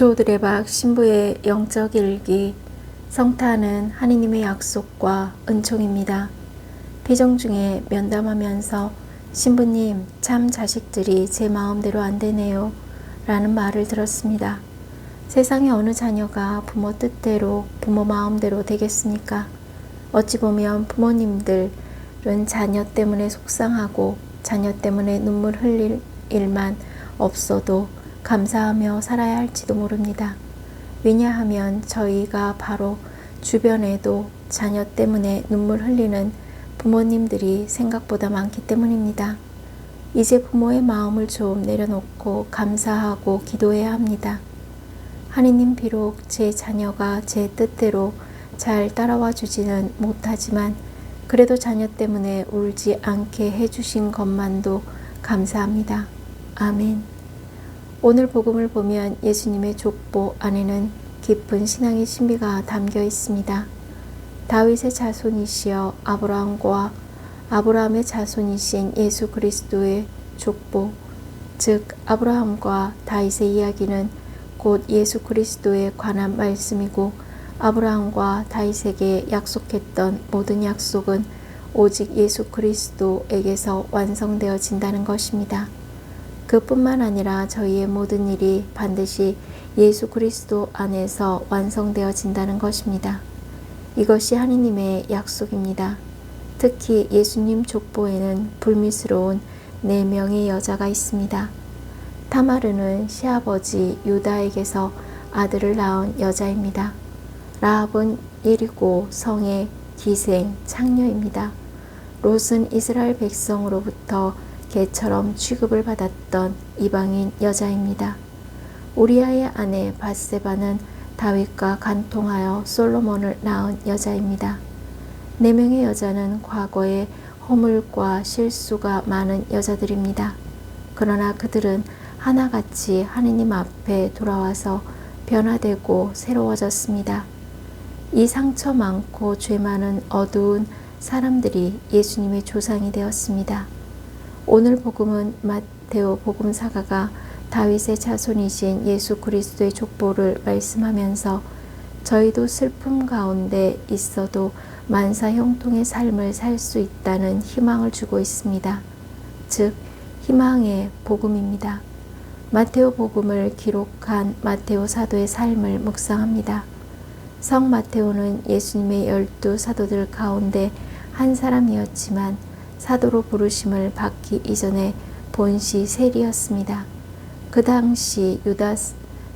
조드레박 신부의 영적 일기. 성탄은 하느님의 약속과 은총입니다. 비정 중에 면담하면서 신부님, 참 자식들이 제 마음대로 안 되네요 라는 말을 들었습니다. 세상에 어느 자녀가 부모 뜻대로 부모 마음대로 되겠습니까? 어찌 보면 부모님들은 자녀 때문에 속상하고 자녀 때문에 눈물 흘릴 일만 없어도 감사하며 살아야 할지도 모릅니다. 왜냐하면 저희가 바로 주변에도 자녀 때문에 눈물 흘리는 부모님들이 생각보다 많기 때문입니다. 이제 부모의 마음을 좀 내려놓고 감사하고 기도해야 합니다. 하느님, 비록 제 자녀가 제 뜻대로 잘 따라와 주지는 못하지만 그래도 자녀 때문에 울지 않게 해주신 것만도 감사합니다. 아멘. 오늘 복음을 보면 예수님의 족보 안에는 깊은 신앙의 신비가 담겨 있습니다. 다윗의 자손이시여 아브라함과 아브라함의 자손이신 예수 그리스도의 족보, 즉 아브라함과 다윗의 이야기는 곧 예수 그리스도에 관한 말씀이고, 아브라함과 다윗에게 약속했던 모든 약속은 오직 예수 그리스도에게서 완성되어진다는 것입니다. 그뿐만 아니라 저희의 모든 일이 반드시 예수 그리스도 안에서 완성되어진다는 것입니다. 이것이 하느님의 약속입니다. 특히 예수님 족보에는 불미스러운 4명의 여자가 있습니다. 타마르는 시아버지 유다에게서 아들을 낳은 여자입니다. 라합은 예리고 성의 기생 창녀입니다. 롯은 이스라엘 백성으로부터 개처럼 취급을 받았던 이방인 여자입니다. 우리아의 아내 밧세바는 다윗과 간통하여 솔로몬을 낳은 여자입니다. 4명의 여자는 과거에 허물과 실수가 많은 여자들입니다. 그러나 그들은 하나같이 하느님 앞에 돌아와서 변화되고 새로워졌습니다. 이 상처 많고 죄 많은 어두운 사람들이 예수님의 조상이 되었습니다. 오늘 복음은 마테오 복음사가가 다윗의 자손이신 예수 그리스도의 족보를 말씀하면서 저희도 슬픔 가운데 있어도 만사 형통의 삶을 살 수 있다는 희망을 주고 있습니다. 즉 희망의 복음입니다. 마테오 복음을 기록한 마테오 사도의 삶을 묵상합니다. 성 마테오는 예수님의 12 사도들 가운데 한 사람이었지만 사도로 부르심을 받기 이전에 본시 세리였습니다. 그 당시 유다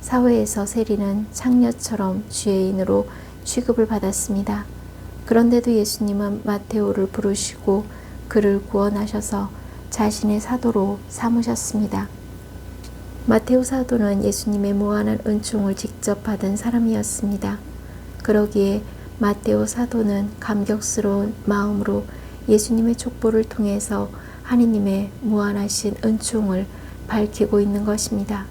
사회에서 세리는 창녀처럼 죄인으로 취급을 받았습니다. 그런데도 예수님은 마테오를 부르시고 그를 구원하셔서 자신의 사도로 삼으셨습니다. 마테오 사도는 예수님의 무한한 은총을 직접 받은 사람이었습니다. 그러기에 마테오 사도는 감격스러운 마음으로 예수님의 족보를 통해서 하느님의 무한하신 은총을 밝히고 있는 것입니다.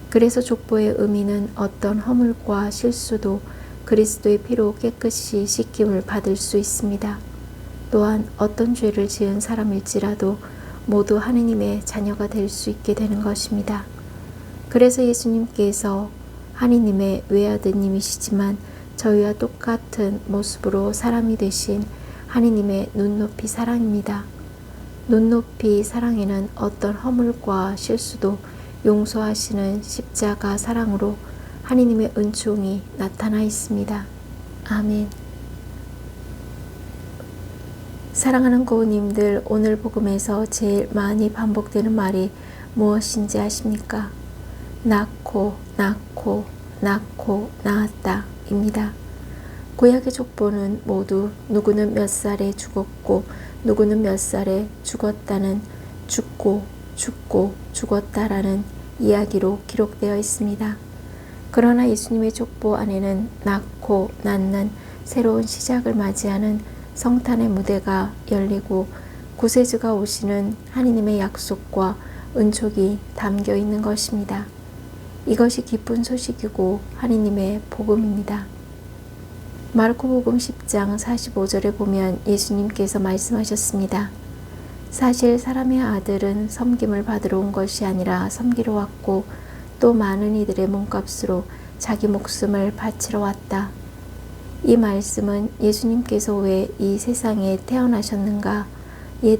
그래서 족보의 의미는 어떤 허물과 실수도 그리스도의 피로 깨끗이 씻김을 받을 수 있습니다. 또한 어떤 죄를 지은 사람일지라도 모두 하느님의 자녀가 될 수 있게 되는 것입니다. 그래서 예수님께서 하느님의 외아드님이시지만 저희와 똑같은 모습으로 사람이 되신 하느님의 눈높이 사랑입니다. 눈높이 사랑에는 어떤 허물과 실수도 용서하시는 십자가 사랑으로 하느님의 은총이 나타나 있습니다. 아멘. 사랑하는 고우님들, 오늘 복음에서 제일 많이 반복되는 말이 무엇인지 아십니까? 낳고 낳았다 입니다. 구약의 족보는 모두 누구는 몇 살에 죽었고 누구는 몇 살에 죽었다는 죽고 죽었다라는 이야기로 기록되어 있습니다. 그러나 예수님의 족보 안에는 낳고 낳는 새로운 시작을 맞이하는 성탄의 무대가 열리고 구세주가 오시는 하느님의 약속과 은총이 담겨 있는 것입니다. 이것이 기쁜 소식이고 하느님의 복음입니다. 마르코복음 10장 45절에 보면 예수님께서 말씀하셨습니다. 사실 사람의 아들은 섬김을 받으러 온 것이 아니라 섬기러 왔고 또 많은 이들의 몸값으로 자기 목숨을 바치러 왔다. 이 말씀은 예수님께서 왜 이 세상에 태어나셨는가에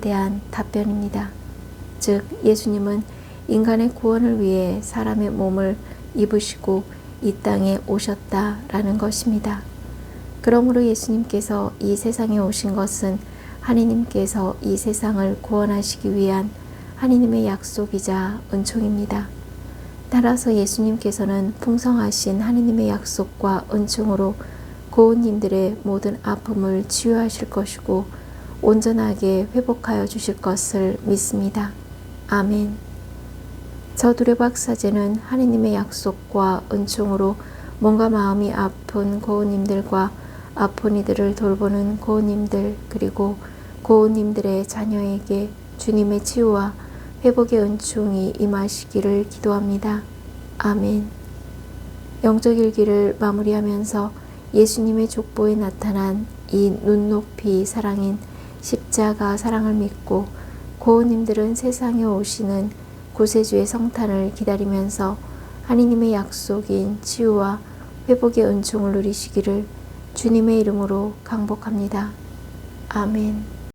대한 답변입니다. 즉 예수님은 인간의 구원을 위해 사람의 몸을 입으시고 이 땅에 오셨다라는 것입니다. 그러므로 예수님께서 이 세상에 오신 것은 하느님께서 이 세상을 구원하시기 위한 하느님의 약속이자 은총입니다. 따라서 예수님께서는 풍성하신 하느님의 약속과 은총으로 고은님들의 모든 아픔을 치유하실 것이고 온전하게 회복하여 주실 것을 믿습니다. 아멘. 저두레박사제는 하느님의 약속과 은총으로 몸과 마음이 아픈 고은님들과 아픈 이들을 돌보는 고은님들 그리고 고은님들의 자녀에게 주님의 치유와 회복의 은총이 임하시기를 기도합니다. 아멘. 영적 일기를 마무리하면서 예수님의 족보에 나타난 이 눈높이 사랑인 십자가 사랑을 믿고 고은님들은 세상에 오시는 구세주의 성탄을 기다리면서 하느님의 약속인 치유와 회복의 은총을 누리시기를 주님의 이름으로 강복합니다. 아멘.